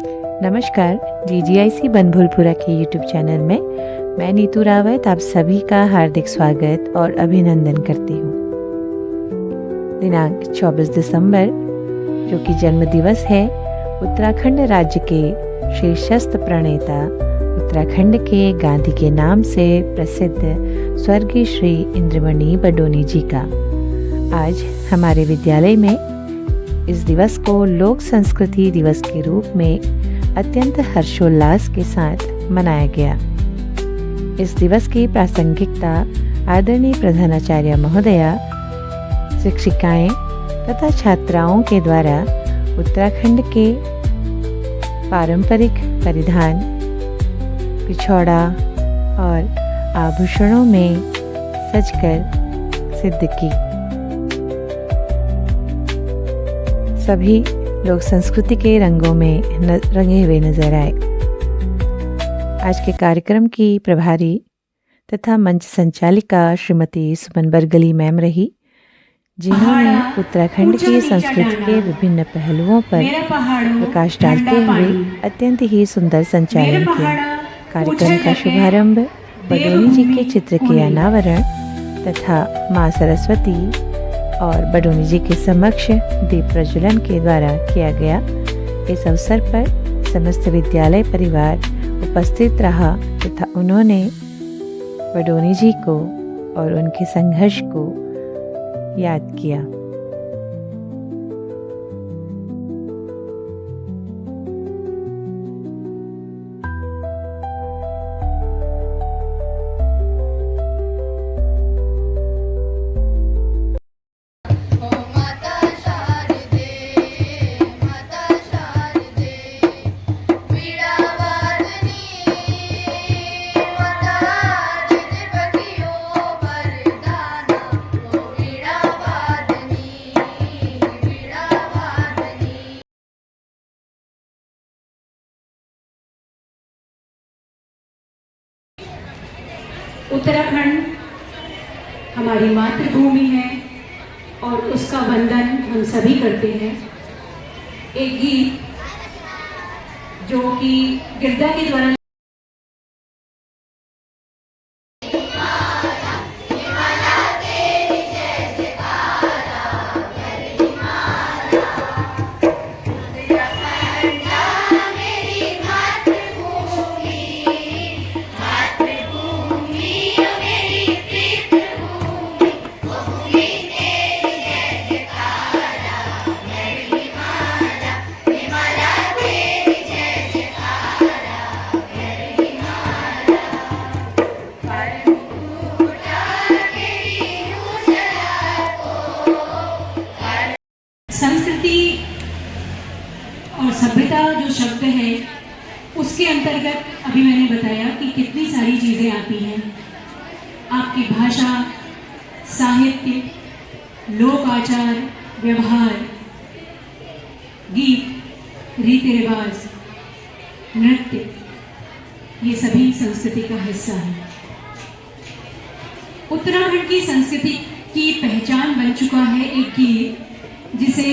नमस्कार, GGIC बनभूलपुरा के YouTube channel में मैं नीतू रावत आप सभी का हार्दिक स्वागत और अभिनंदन करती हूँ। दिनांक 24 दिसंबर जो कि जन्म दिवस है उत्तराखंड राज्य के शीर्षस्थ प्रणेता उत्तराखंड के गांधी के नाम से प्रसिद्ध स्वर्गीय श्री इंद्रमणि बडोनी जी का आज हमारे विद्यालय में इस दिवस को लोक संस्कृति दिवस के रूप में अत्यंत हर्षोल्लास के साथ मनाया गया। इस दिवस की प्रासंगिकता आदरणीय प्रधानाचार्य महोदया, शिक्षिकाएं तथा छात्राओं के द्वारा उत्तराखंड के पारंपरिक परिधान, पिछौड़ा और आभूषणों में सजकर सिद्ध की। सभी लोग संस्कृति के रंगों में रंगे हुए नजर आए। आज के कार्यक्रम की प्रभारी तथा मंच संचालिका श्रीमती सुमन बरगली मैम रही, जिन्होंने उत्तराखंड की संस्कृति के विभिन्न पहलुओं पर प्रकाश डालते हुए अत्यंत ही सुंदर संचालन किया। कार्यक्रम का शुभारंभ बडोनी जी के चित्र के अनावरण तथा माँ सरस्वती और बडोनी जी के समक्ष दीप प्रज्वलन के द्वारा किया गया। इस अवसर पर समस्त विद्यालय परिवार उपस्थित रहा तथा उन्होंने बडोनी जी को और उनके संघर्ष को याद किया। उत्तराखंड हमारी मातृभूमि है और उसका वंदन हम सभी करते हैं। एक गीत जो कि गिरदा के द्वारा संस्कृति और सभ्यता जो शब्द है उसके अंतर्गत अभी मैंने बताया कि कितनी सारी चीजें आती हैं। आपकी भाषा, साहित्य, लोक आचार, व्यवहार, गीत, रीति रिवाज, नृत्य, ये सभी संस्कृति का हिस्सा है। उत्तराखंड की संस्कृति की पहचान बन चुका है एक गीत जिसे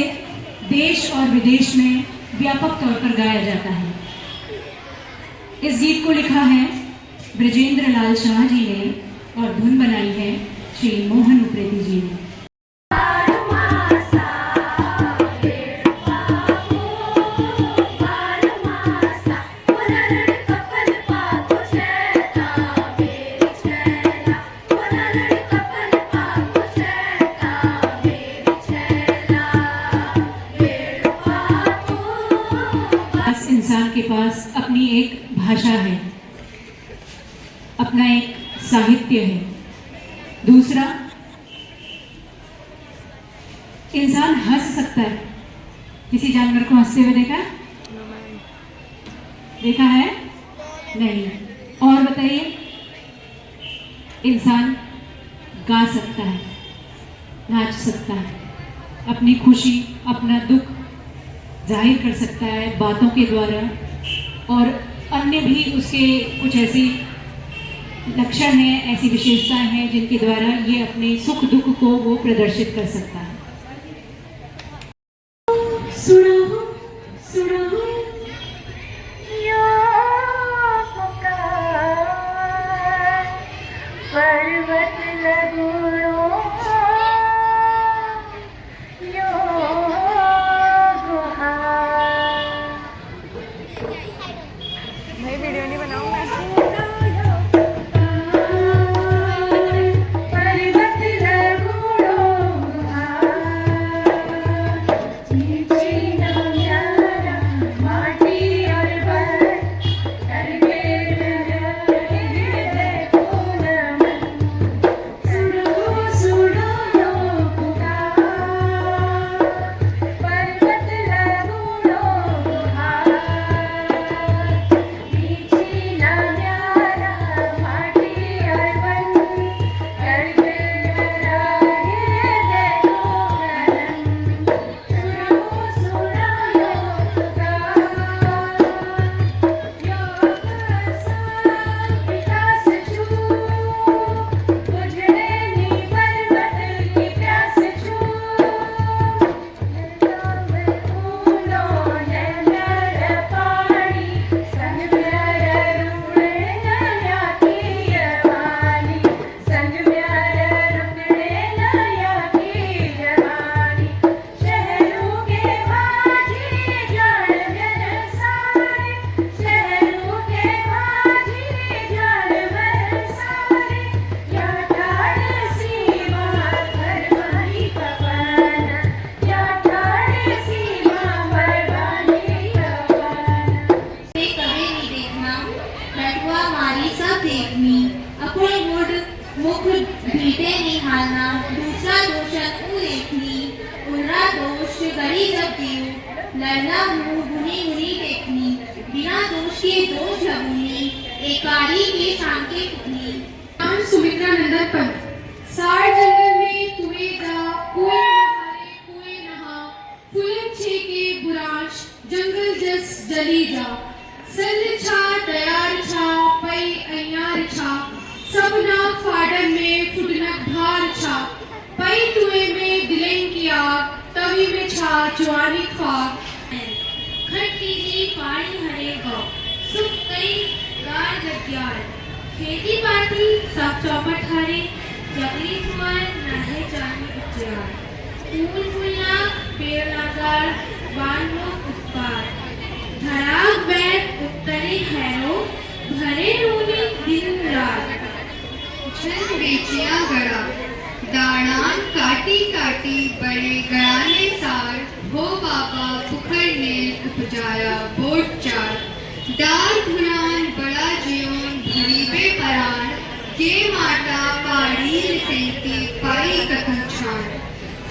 देश और विदेश में व्यापक तौर पर गाया जाता है। इस गीत को लिखा है ब्रजेंद्र लाल शाह जी ने और धुन बनाई है श्री मोहन उप्रेती जी ने। इंसान के पास अपनी एक भाषा है, अपना एक साहित्य है। दूसरा, इंसान हंस सकता है। किसी जानवर को हंसते हुए देखा है? नहीं। और बताइए, इंसान गा सकता है, नाच सकता है, अपनी खुशी, अपना दुख जाहिर कर सकता है बातों के द्वारा, और अन्य भी उसके कुछ ऐसी लक्षण हैं, ऐसी विशेषताएं हैं जिनके द्वारा ये अपने सुख दुख को वो प्रदर्शित कर सकता है। सुना हो वरना मुँह भुनी भुनी देखनी, बिना दोष के दोष लगनी, एकारी के शान के पुतली। नाम सुमित्रा नंदन पंत। सार जंगल में तुए जा, कुएं नहारे कुएं नहा, फूलन छेके बुराश, जंगल जस जली जा। सल्ल छा तैयार छा, पई अयार छा, सबना फाडन में फुटनक भार छा। पई तुए में दिलें की आग, तवी में छा जवानी खाक। खट्टी जी पानी हरे गौ, सुख कई गार जग्यार, खेती बाती सब चौपट हरे, जगली कुंवर नाहे जानी उज्जार। फूल फूलना पेड़ नागार, बानो उत्पार, धराग बैठ उत्तरे हैरो, भरे रोने दिन रात। जन बेचिया गड़ा, दाड़ान काटी काटी बड़े गड़ाने सार, हो बाबा पुखर ने उपजाया बोट चार। दार धुनान बड़ा जियोन भरी बेपरान, के माटा पाड़ी लिसेंती पाई कथन छान।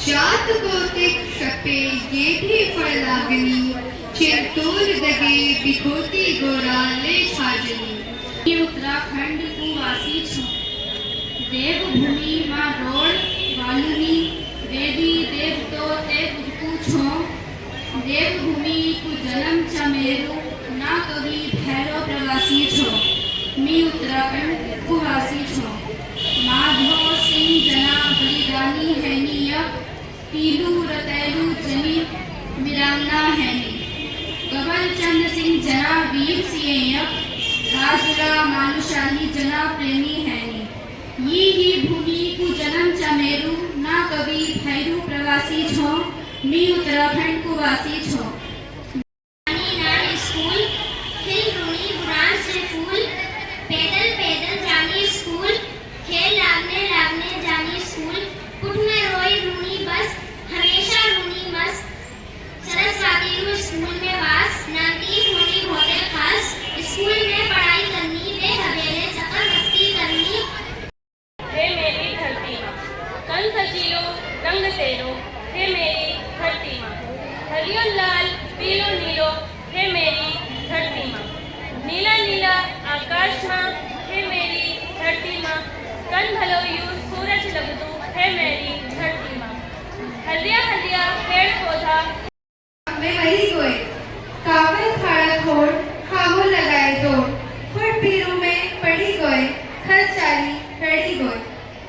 जात गोतिक शपे ये भी फल लागनी, चेतोर दगे बिखोती गोरा ले छाजनी। ये उत्तराखंड को वासी छो, देवभूमि माँ रोड वालुनी, देवी देव तो देव पूछो। देवभूमि को जन्म छ मेरू, ना कभी भैरव प्रवासी छो। मी उत्तराखंड को वासी छो। माधव सिंह जना बलिदानी हैनी, अब पीलू रतैलू जनी वीरांगना हैनी। कबल चंद सिंह जना वीर सिंह, अब राजुला मानुषाली जना प्रेमी हैनी। ये ही भूमि को जन्म च मेरू, ना कभी भैरू प्रवासी छो। मी उत्तराखंड को वासी छो। स्कूल खिल रूनी बुरान से फूल, पैदल पैदल जानी स्कूल, खेल लागने लागने जानी स्कूल। उठ में रोई रूनी बस, हमेशा रूनी मस्त, सरस्वती रू स्कूल में वास, नाती होनी होते खास। स्कूल में पढ़ाई करनी, वे हवेले सफर मस्ती करनी। हे मेरी धरती माँ, कल सजीलो रंग तेरो, हे मेरी धरती माँ। हरियो लाल पीलो नीलो, हे मेरी धरती माँ। नीला नीला आकाश माँ, हे मेरी धरती माँ। कन भलो यू सूरज लगदू, हे मेरी धरती माँ। हल्दिया हल्दिया पेड़ पौधा में वही गोए, कावल खाड़ा खोड़, खामो लगाए दौड़। खुद पीरू में पड़ी गोए, खर चाली रड़ी गोए।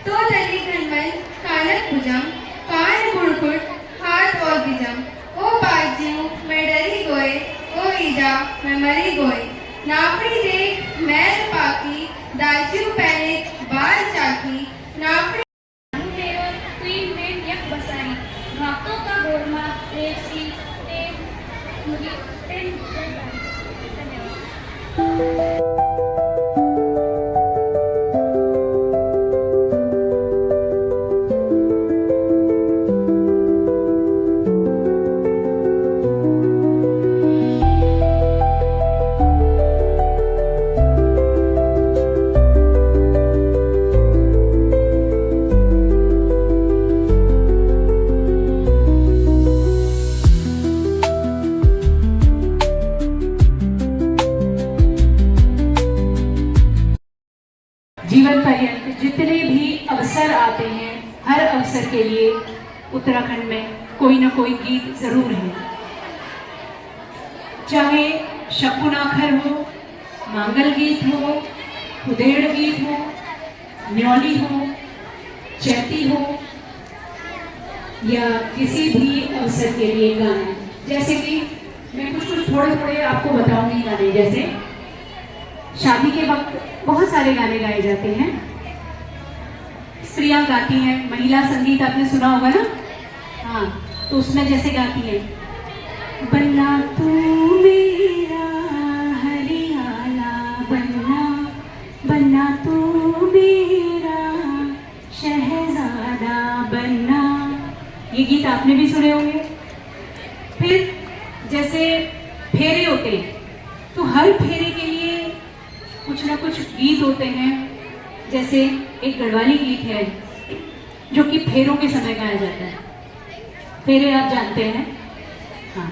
तो लगी घनमन कानक भुजम, कान गुड़गुड़ हाथ और गिजम। ओ बाजियों मैं डरी गोए, ओ ईजा मैं मरी गोए। नापड़ी देख मैल पाकी, दाजियों पहले बाल चाकी। नापड़ी क्वीन में यक बसाई, घातों का गोरमा रेसी ते मुझे टेन जीवन पर्यंत जितने भी अवसर आते हैं, हर अवसर के लिए उत्तराखंड में कोई ना कोई गीत जरूर है। चाहे शकुनाखर हो, मांगल गीत हो, उदेड़ गीत हो, न्योली हो, चैती हो, या किसी भी अवसर के लिए गाने। जैसे कि मैं कुछ थोड़े थोड़े आपको बताऊंगी गाने। जैसे शादी के वक्त बहुत सारे गाने गाए जाते हैं, स्त्रियां गाती हैं। महिला संगीत आपने सुना होगा ना, हाँ, तो उसमें जैसे गाती है, बन्ना तू मेरा हरियाणा बन्ना, बन्ना तू मेरा शहजादा बन्ना। ये गीत आपने भी सुने होंगे। फिर जैसे फेरे होते हैं, तो हर फेरे के लिए कुछ ना कुछ गीत होते हैं। जैसे एक गढ़वाली गीत है जो कि फेरों के समय गाया जाता है। फेरे आप जानते हैं, हाँ।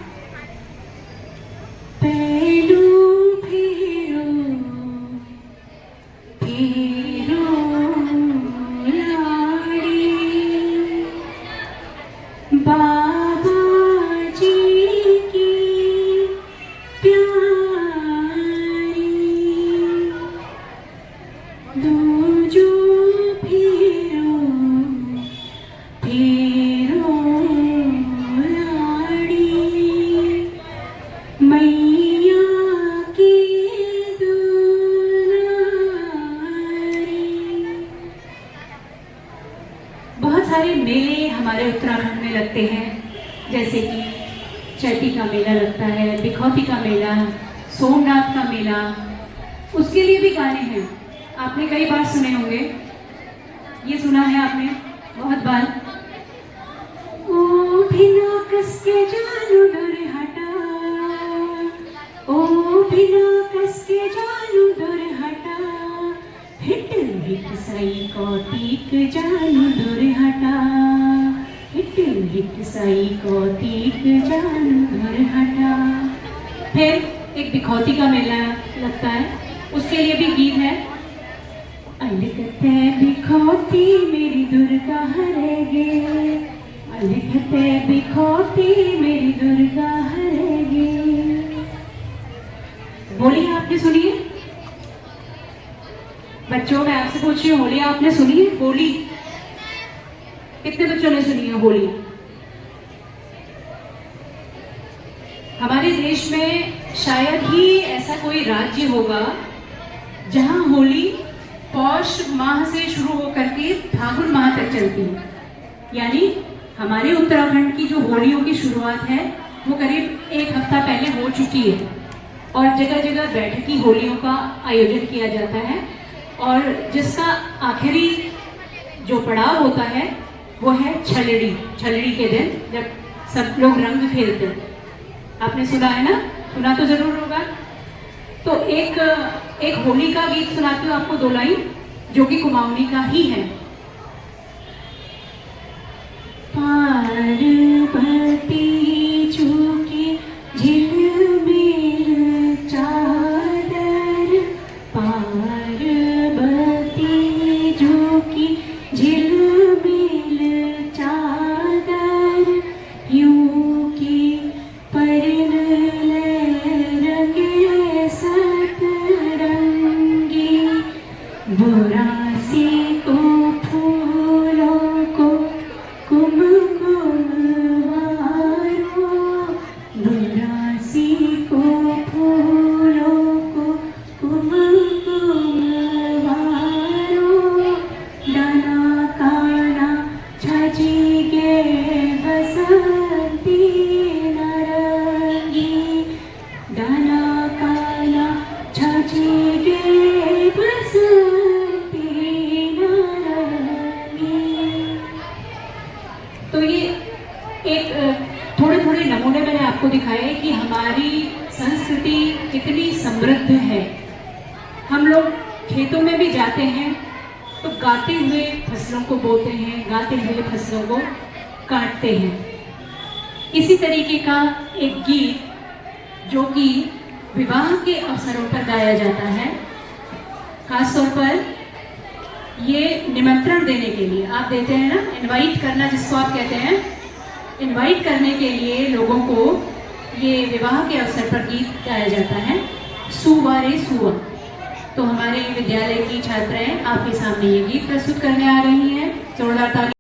हमारे उत्तराखंड में लगते हैं, जैसे कि चैती का मेला लगता है, बिखौती का मेला, सोमनाथ का मेला, उसके लिए भी गाने हैं। आपने कई बार सुने होंगे, ये सुना है आपने बहुत बार। ओ बिना कस के जानू डर हटा, ओ बिना कस के जानू डर हटा, हिट हिट साई कौतिक जानू डर हटा, हिट हिट साई कौतिक जानू डर हटा। फिर एक बिखौती का मेला लगता है, उसके लिए भी गीत है। अलगते बिखौती मेरी दुर्गा हरेगे, अलगते बिखौती मेरी दुर्गा हरेगे। होली आपने सुनी है बच्चों? मैं आपसे पूछ रही हूँ, होली आपने सुनी है? होली कितने बच्चों ने सुनी है होली? हमारे देश में शायद ही ऐसा कोई राज्य होगा जहां होली पौष माह से शुरू होकर के फागुन माह तक चलती है। यानी हमारे उत्तराखंड की जो होलियों की शुरुआत है वो करीब एक हफ्ता पहले हो चुकी है और जगह जगह बैठकी होलियों का आयोजन किया जाता है और जिसका आखिरी जो पड़ाव होता है वो है छलड़ी। छलड़ी के दिन जब सब लोग रंग खेलते हैं, आपने सुना है ना? सुना तो जरूर होगा। तो एक होली का गीत सुनाती हूँ आपको, 2 लाइन, जो कि कुमाऊनी का ही है। पार्वती चूकी झिलमिल चादर, पार्वती चूकी झिलमिल चादर, यूं की परिन रंगे सतरंगी, बुरासी को फूलों को कुमकुम वारो, बुरासी को फूलों को कुमकुम वारो, डाना काना छजी गे बसंती नारंगी, डाना काना छजी गे बसंती नारंगी। तो ये एक थोड़े थोड़े नमूने मैंने आपको दिखाए हैं कि हमारी संस्कृति कितनी समृद्ध है। हम लोग खेतों में भी जाते हैं तो गाते हुए फसलों को बोते हैं, गाते हुए फसलों को काटते हैं। इसी तरीके का एक गीत जो कि विवाह के अवसरों पर गाया जाता है, खासतौर पर ये निमंत्रण देने के लिए आप देते हैं ना, इनवाइट करना जिसको आप कहते हैं, इनवाइट करने के लिए लोगों को ये विवाह के अवसर पर गीत गाया जाता है, सुवा रे सुवा। तो हमारे विद्यालय की छात्राएं आपके सामने ये गीत प्रस्तुत करने आ रही हैं। जोरदार ताली।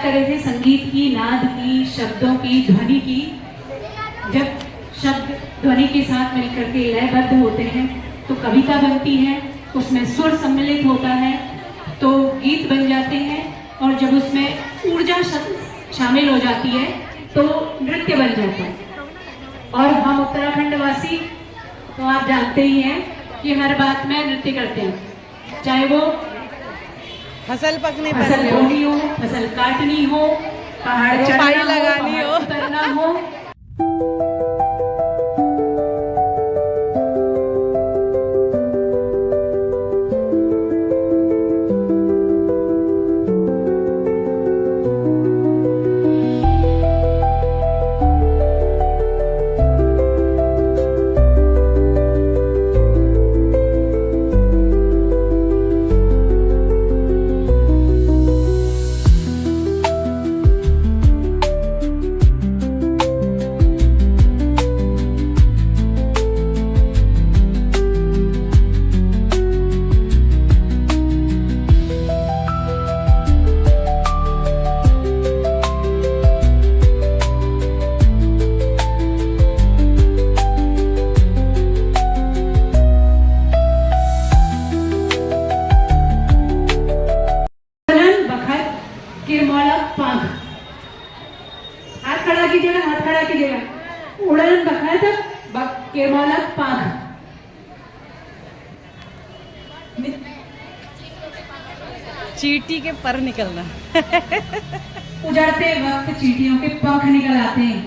कर रहे थे संगीत की, नाद की, शब्दों की, ध्वनि की। जब शब्द ध्वनि के साथ मिलकर के लयबद्ध होते हैं तो कविता बनती है, उसमें सुर सम्मिलित होता है तो गीत बन जाते हैं, और जब उसमें ऊर्जा शामिल हो जाती है तो नृत्य बन जाता है। और हम उत्तराखंड वासी तो आप जानते ही हैं कि हर बात में नृत्य करते हैं, चाहे वो फसल पकने फसल बोनी हो, फसल काटनी हो, पहाड़ चढ़ना लगानी हो, उतरना हो। हाथ खड़ा कीजिएगा, हाथ खड़ा कीजिएगा। उड़न बखत केमौलक पांख। चींटी के पर निकलना। उजड़ते वक्त चींटियों के पंख निकल आते हैं।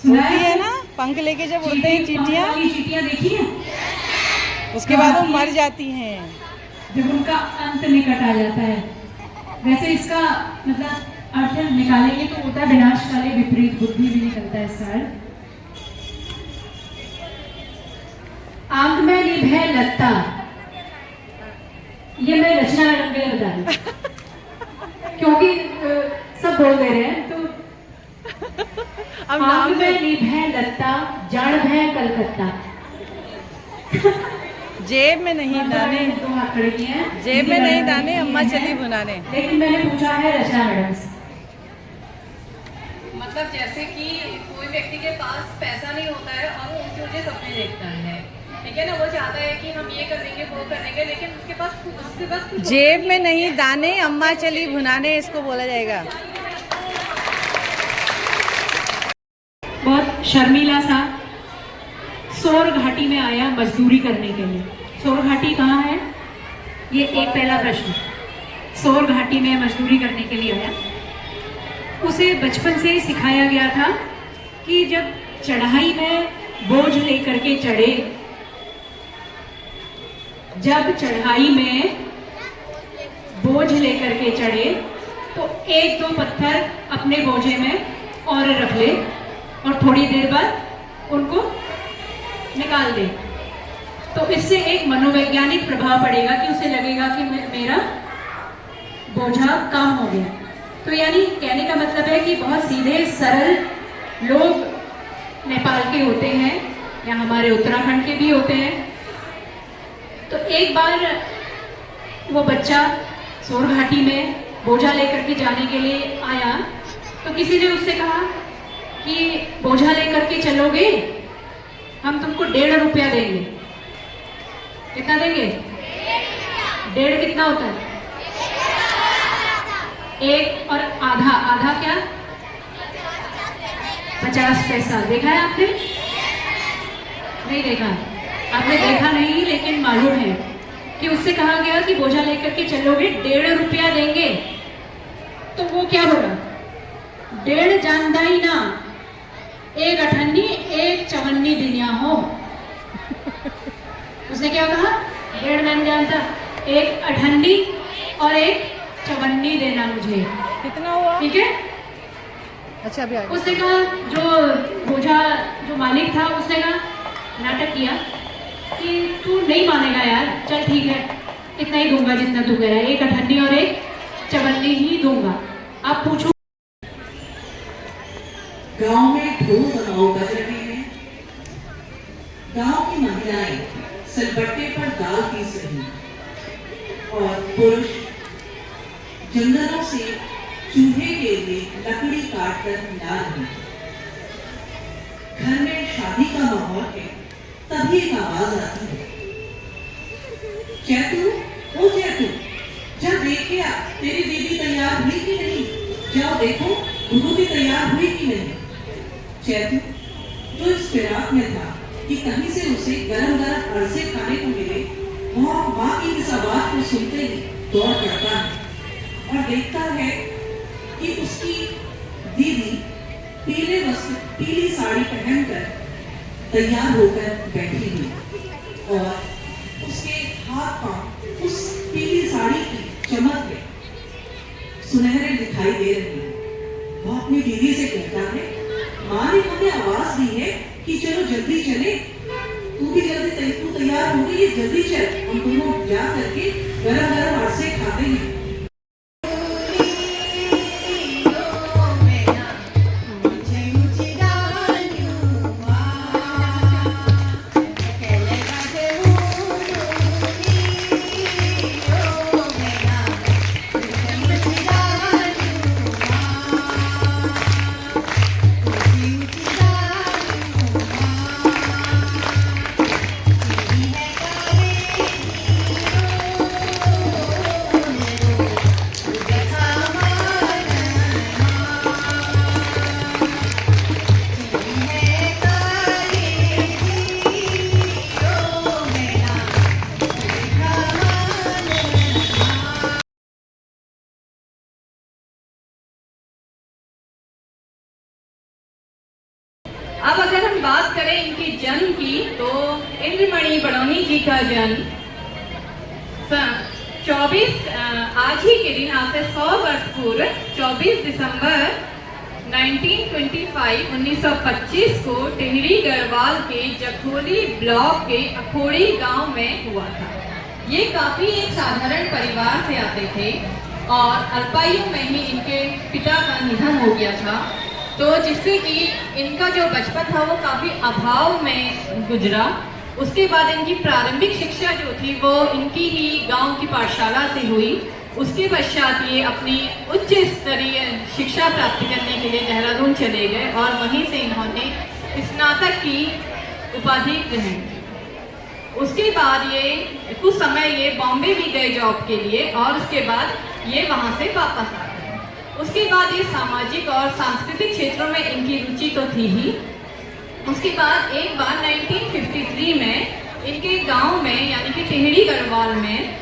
सुना है ना, पंख लेके जब उड़ते हैं चींटियां, चींटियां देखी है? उसके बाद वो मर जाती हैं जब उनका अंत निकट आ जाता है। वैसे इसका मतलब अर्थ निकालेंगे तो होता है विनाशकाले विपरीत बुद्धि भी निकलता है सर। आंख में निभे लत्ता, ये मैं रचना मैडम के लिए बता रही क्योंकि सब बोल दे रहे हैं। तो अब आंख में निभे लत्ता, जड़ है कलकत्ता। जेब में नहीं दाने, दो हाथ खड़े किए हैं, जेब में नहीं दाने, अम्मा चली भुनाने। लेकिन मैंने पूछा है रचना मैडम से। मतलब जैसे कि कोई व्यक्ति के पास पैसा नहीं होता है और वो ऊंचे ऊंचे सपने देखता है, ठीक है ना, वो चाहता है कि हम ये करेंगे वो करेंगे, लेकिन उसके पास कुछ जेब में नहीं दाने, अम्मा चली भुनाने, इसको बोला जाएगा। बहुत शर्मीला सा सोर घाटी में आया मजदूरी करने के लिए। सोर घाटी कहाँ है? ये एक पहला प्रश्न। सोर घाटी में मजदूरी करने के लिए आया। उसे बचपन से सिखाया गया था कि जब चढ़ाई में बोझ लेकर के चढ़े, जब चढ़ाई में बोझ लेकर के चढ़े तो एक दो पत्थर अपने बोझे में और रख ले और थोड़ी देर बाद उनको निकाल दे। तो इससे एक मनोवैज्ञानिक प्रभाव पड़ेगा कि उसे लगेगा कि मेरा बोझा कम हो गया। तो यानी कहने का मतलब है कि बहुत सीधे सरल लोग नेपाल के होते हैं या हमारे उत्तराखंड के भी होते हैं। तो एक बार वो बच्चा सोर घाटी में बोझा लेकर के जाने के लिए आया तो किसी ने उससे कहा कि बोझा लेकर के चलोगे, हम तुमको 1.5 रुपया देंगे। कितना देंगे? 1.5 कितना होता है? 1 और आधा, आधा क्या? 50 पैसा। देखा है आपने? नहीं देखा? आपने देखा नहीं, लेकिन मालूम है कि उससे कहा गया कि बोझा लेकर के चलोगे, 1.5 रुपया देंगे। तो वो क्या बोला? 1.5 जानदा ही ना, 1 अठन्नी 1 चवन्नी दिनिया हो। उसने क्या कहा? 1.5 मैंने जानता, 1 अठन्नी और 1 चवन्नी देना मुझे। कितना हुआ? ठीक है। अच्छा अभी आगे। उसने कहा, जो बोझा जो मालिक था उसने कहा, नाटक किया कि तू नहीं मानेगा यार, चल ठीक है, इतना ही दूंगा जितना तू कह रहा है, 1 अठन्नी और 1 चवन्नी ही दूंगा। आप पूछो। गांव में ढोल बनाओ बज रहे हैं। गांव की महिलाएं सिलबट्टे पर दाल पीस रही और पुरुष जंगलों से चूल्हे के लिए लकड़ी काट कर ला रहे। घर में शादी का माहौल है, तभी एक आवाज आती है, चैतू, ओ चैतू, क्या तेरी दीदी तैयार हुई कि नहीं? जाओ देखो गुरु भी तैयार हुई कि नहीं। चैतू जो इस फिराक में था कि कहीं से उसे गरम गरम अरसे खाने को मिले, वह माँ की इस आवाज को सुनते ही दौड़ पड़ता है और देखता है कि उसकी दीदी पीले वस्त्र पीली साड़ी पहनकर तैयार होकर बैठी हुई और उसके हाथ पांव उस पीली साड़ी की चमक में सुनहरे दिखाई दे रहे हैं। वह अपनी दीदी से कहता है, माँ ने हमें आवाज दी है कि चलो जल्दी चले, तू भी जल्दी तू तैयार हो गई, जल्दी चल, हम दोनों जा करके गरम गरम अरसे खाते हैं। अब अगर हम बात करें इनके जन्म की, तो इंद्रमणि बड़ौनी जी का जन्म 24 आज ही के दिन, आज से 100 वर्ष पूर्व 24 दिसंबर 1925 को टिहरी गढ़वाल के जखोली ब्लॉक के अखोड़ी गांव में हुआ था। ये काफी एक साधारण परिवार से आते थे और अल्पायु में ही इनके पिता का निधन हो गया था, तो जिससे कि इनका जो बचपन था वो काफ़ी अभाव में गुजरा। उसके बाद इनकी प्रारंभिक शिक्षा जो थी वो इनकी ही गांव की पाठशाला से हुई। उसके पश्चात ये अपनी उच्च स्तरीय शिक्षा प्राप्त करने के लिए देहरादून चले गए और वहीं से इन्होंने स्नातक की उपाधि ग्रहण की। उसके बाद ये कुछ समय ये बॉम्बे भी गए जॉब के लिए और उसके बाद ये वहाँ से वापस आ गए। उसके बाद ये सामाजिक और सांस्कृतिक क्षेत्रों में इनकी रुचि तो थी ही। उसके बाद एक बार 1953 में इनके गांव में यानी कि टिहरी गढ़वाल में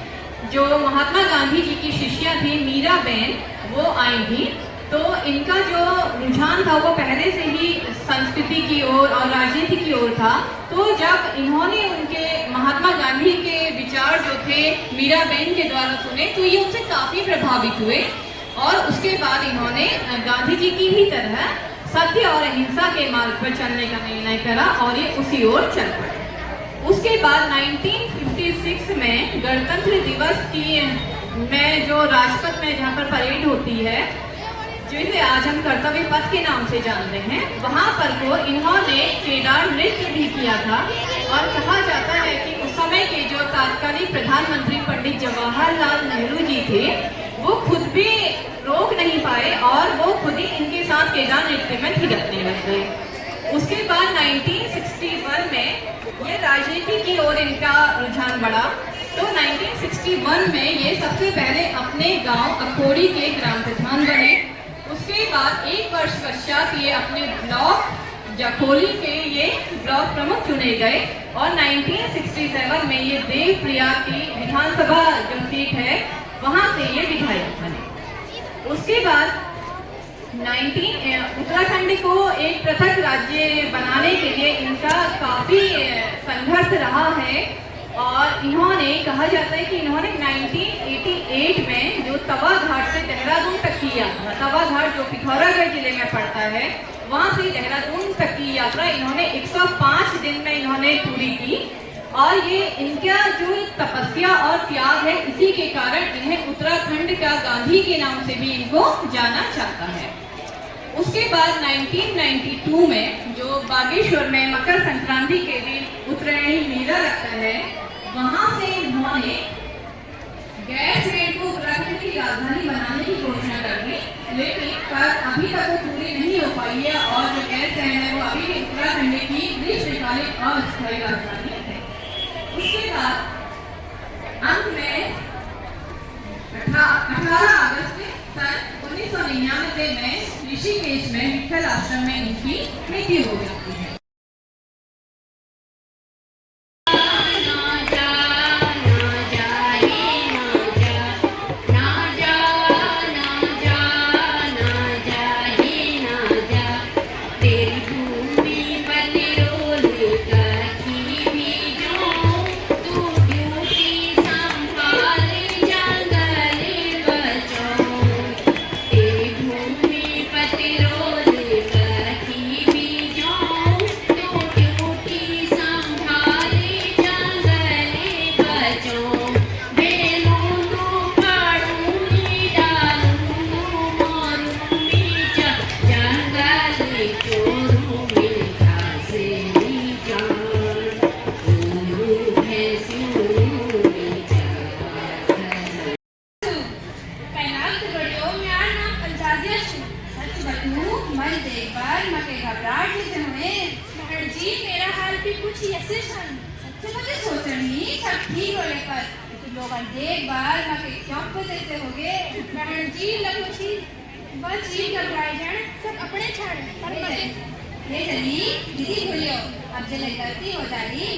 जो महात्मा गांधी जी की शिष्या थी मीराबेन, वो आई थी। तो इनका जो रुझान था वो पहले से ही संस्कृति की ओर और राजनीति की ओर था। तो जब इन्होंने उनके महात्मा गांधी के विचार जो थे मीराबेन के द्वारा सुने, तो ये उनसे काफ़ी प्रभावित हुए और उसके बाद इन्होंने गांधी जी की ही तरह सत्य और अहिंसा के मार्ग पर चलने का निर्णय करा और ये उसी ओर चल पड़े। उसके बाद 1956 में गणतंत्र दिवस की में जो राजपथ में जहाँ पर परेड होती है, जिसे आज हम कर्तव्य पथ के नाम से जानते हैं, वहाँ पर को इन्होंने केदार नृत्य भी किया था। और कहा जाता है कि उस समय के जो तत्कालीन प्रधानमंत्री पंडित जवाहरलाल नेहरू जी थे, वो खुद भी रोक नहीं पाए और वो खुद ही इनके साथ केदार नृत्य में थिरकने लग गए। उसके बाद 1961 में ये राजनीति की ओर इनका रुझान बढ़ा। तो 1961 में ये सबसे पहले अपने गांव अखोड़ी के ग्राम प्रधान बने। उसके बाद एक वर्ष पश्चात ये अपने ब्लॉक जखोली के ये ब्लॉक प्रमुख चुने गए और 1967 में ये देवप्रिया की विधानसभा जो सीट है वहाँ से ये विधायक बने। उसके बाद उत्तराखंड को एक पृथक राज्य बनाने के लिए इनका काफ़ी संघर्ष रहा है और इन्होंने कहा जाता है कि इन्होंने 1988 में जो तवा घाट से देहरादून तक की यात्रा, तवा घाट जो पिथौरागढ़ जिले में पड़ता है, वहाँ से देहरादून तक की यात्रा इन्होंने 105 दिन में इन्होंने पूरी की। और ये इनका जो तपस्या और त्याग है, इसी के कारण इन्हें उत्तराखंड का गांधी के नाम से भी इनको जाना जाता है। उसके बाद 1992 में जो बागेश्वर में मकर संक्रांति के दिन उत्तरायणी मेला लगता है, वहाँ से इन्होंने गैरसैंण को उत्तराखंड की राजधानी बनाने की घोषणा कर दी, लेकिन पर अभी तक वो पूरी नहीं हो पाई है और जो गैरसैंण है वो अभी भी उत्तराखंड की ग्रीष्मकालीन अस्थायी राजधानी है। उसके बाद अंत में 18 अगस्त सन 1999 में ऋषिकेश में विठल आश्रम में इनकी मृत्यु हो जाती है।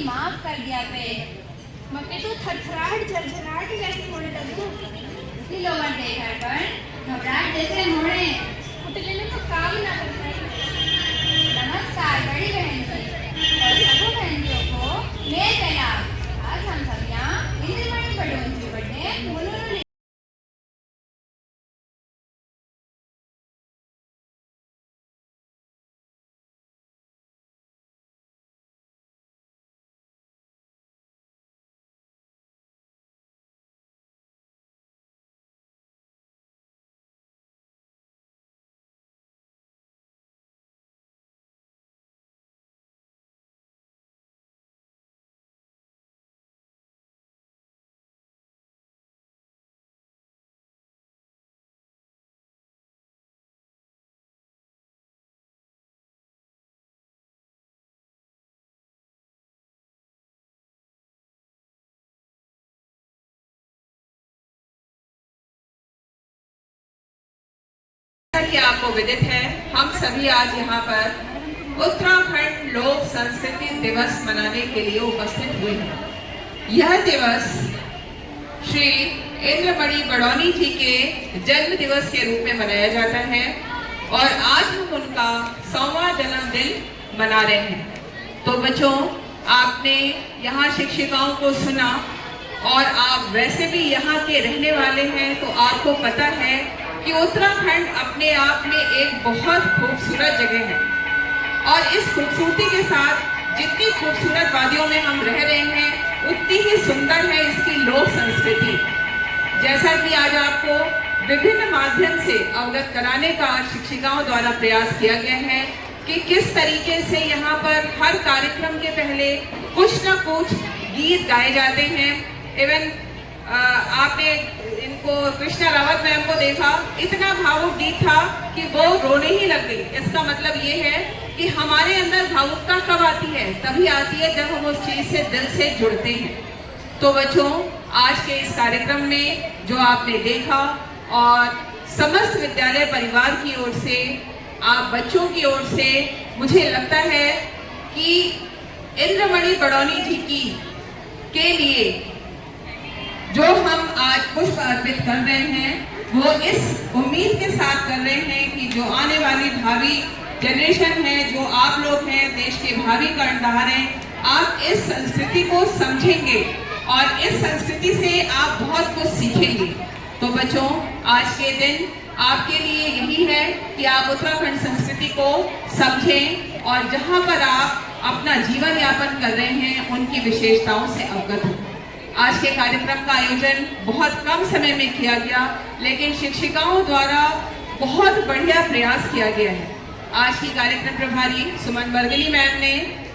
माफ कर दिया पे मके तो थरथराहट झरझराहट जैसी होने लगी। लोगों देखा पर घबराहट जैसे होने उठने में तो काम ना करता। नमस्कार बड़ी बहन जी और सभी बहनियों को मैं तैयार। आज हम सब यहाँ इंद्रमणि बड़ों जी बड़े बोलो। कि आपको विदित है, हम सभी आज यहाँ पर उत्तराखंड लोक संस्कृति दिवस मनाने के लिए उपस्थित हुए हैं। यह दिवस श्री इंद्रमणि बड़ौनी जी के जन्म दिवस के रूप में मनाया जाता है और आज हम उनका 100वां जन्मदिन मना रहे हैं। तो बच्चों, आपने यहाँ शिक्षिकाओं को सुना और आप वैसे भी यहाँ के रहने वाले हैं, तो आपको पता है कि उत्तराखंड अपने आप में एक बहुत खूबसूरत जगह है और इस खूबसूरती के साथ जितनी खूबसूरत वादियों में हम रह रहे हैं उतनी ही सुंदर है इसकी लोक संस्कृति। जैसा कि आज आपको विभिन्न माध्यम से अवगत कराने का शिक्षिकाओं द्वारा प्रयास किया गया है कि किस तरीके से यहाँ पर हर कार्यक्रम के पहले कुछ न कुछ गीत गाए जाते हैं। इवन आपने इनको कृष्णा रावत मैम को देखा, इतना भावुक गीत था कि वो रोने ही लग गई। इसका मतलब ये है कि हमारे अंदर भावुकता कब आती है? तभी आती है जब हम उस चीज से दिल से जुड़ते हैं। तो बच्चों, आज के इस कार्यक्रम में जो आपने देखा और समस्त विद्यालय परिवार की ओर से, आप बच्चों की ओर से, मुझे लगता है कि इंद्रमणि बड़ौनी जी की के लिए जो हम आज पुष्प अर्पित कर रहे हैं वो इस उम्मीद के साथ कर रहे हैं कि जो आने वाली भावी जनरेशन है, जो आप लोग हैं, देश के भावी कर्णधार हैं, आप इस संस्कृति को समझेंगे और इस संस्कृति से आप बहुत कुछ सीखेंगे। तो बच्चों, आज के दिन आपके लिए यही है कि आप उत्तराखंड संस्कृति को समझें और जहां पर आप अपना जीवन यापन कर रहे हैं उनकी विशेषताओं से अवगत हो। आज के कार्यक्रम का आयोजन बहुत कम समय में किया गया, लेकिन शिक्षिकाओं द्वारा बहुत बढ़िया प्रयास किया गया है। आज की कार्यक्रम प्रभारी सुमन बरगली मैम ने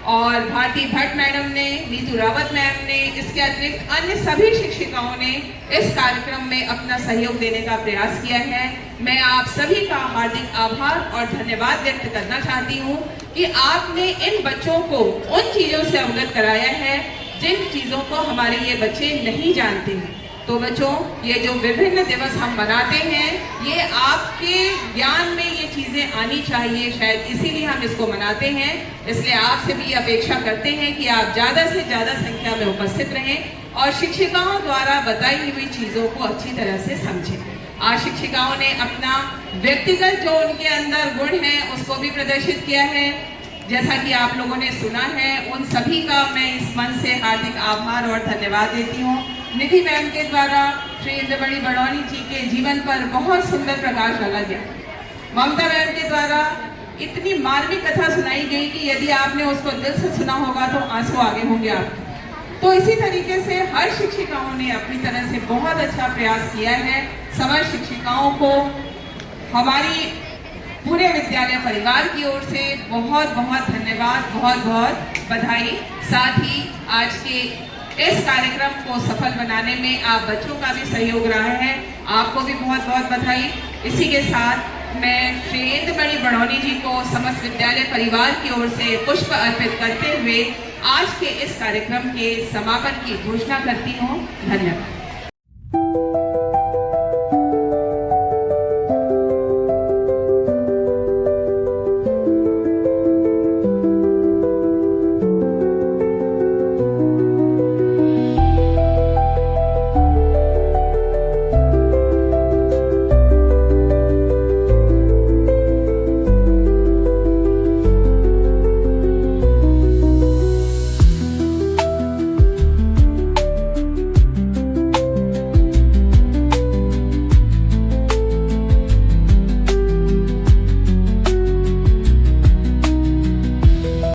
और भारती भट्ट मैडम ने, नीतू रावत मैम ने, इसके अतिरिक्त अन्य सभी शिक्षिकाओं ने इस कार्यक्रम में अपना सहयोग देने का प्रयास किया है। मैं आप सभी का हार्दिक आभार और धन्यवाद व्यक्त करना चाहती हूँ कि आपने इन बच्चों को उन चीज़ों से अवगत कराया है जिन चीज़ों को हमारे ये बच्चे नहीं जानते हैं। तो बच्चों, ये जो विभिन्न दिवस हम मनाते हैं, ये आपके ज्ञान में ये चीज़ें आनी चाहिए, शायद इसीलिए हम इसको मनाते हैं। इसलिए आपसे भी अपेक्षा करते हैं कि आप ज़्यादा से ज़्यादा संख्या में उपस्थित रहें और शिक्षिकाओं द्वारा बताई हुई चीज़ों को अच्छी तरह से समझें। आज शिक्षिकाओं ने अपना व्यक्तिगत जो उनके अंदर गुण है उसको भी प्रदर्शित किया है। जैसा कि आप लोगों ने सुना है, उन सभी का मैं इस मन से हार्दिक आभार और धन्यवाद देती हूँ। निधि मैम के द्वारा श्री इंद्रमणि बड़ौनी जी के जीवन पर बहुत सुंदर प्रकाश डाला गया। ममता मैम के द्वारा इतनी मार्मिक कथा सुनाई गई कि यदि आपने उसको दिल से सुना होगा तो आंसू आगे होंगे आपके। तो इसी तरीके से हर शिक्षिकाओं ने अपनी तरह से बहुत अच्छा प्रयास किया है। समस्त शिक्षिकाओं को हमारी पूरे विद्यालय परिवार की ओर से बहुत बहुत धन्यवाद, बहुत बहुत बधाई। साथ ही आज के इस कार्यक्रम को सफल बनाने में आप बच्चों का भी सहयोग रहा है, आपको भी बहुत बहुत बधाई। इसी के साथ मैं श्री इंद्रमणि बड़ौनी जी को समस्त विद्यालय परिवार की ओर से पुष्प अर्पित करते हुए आज के इस कार्यक्रम के समापन की घोषणा करती हूँ। धन्यवाद।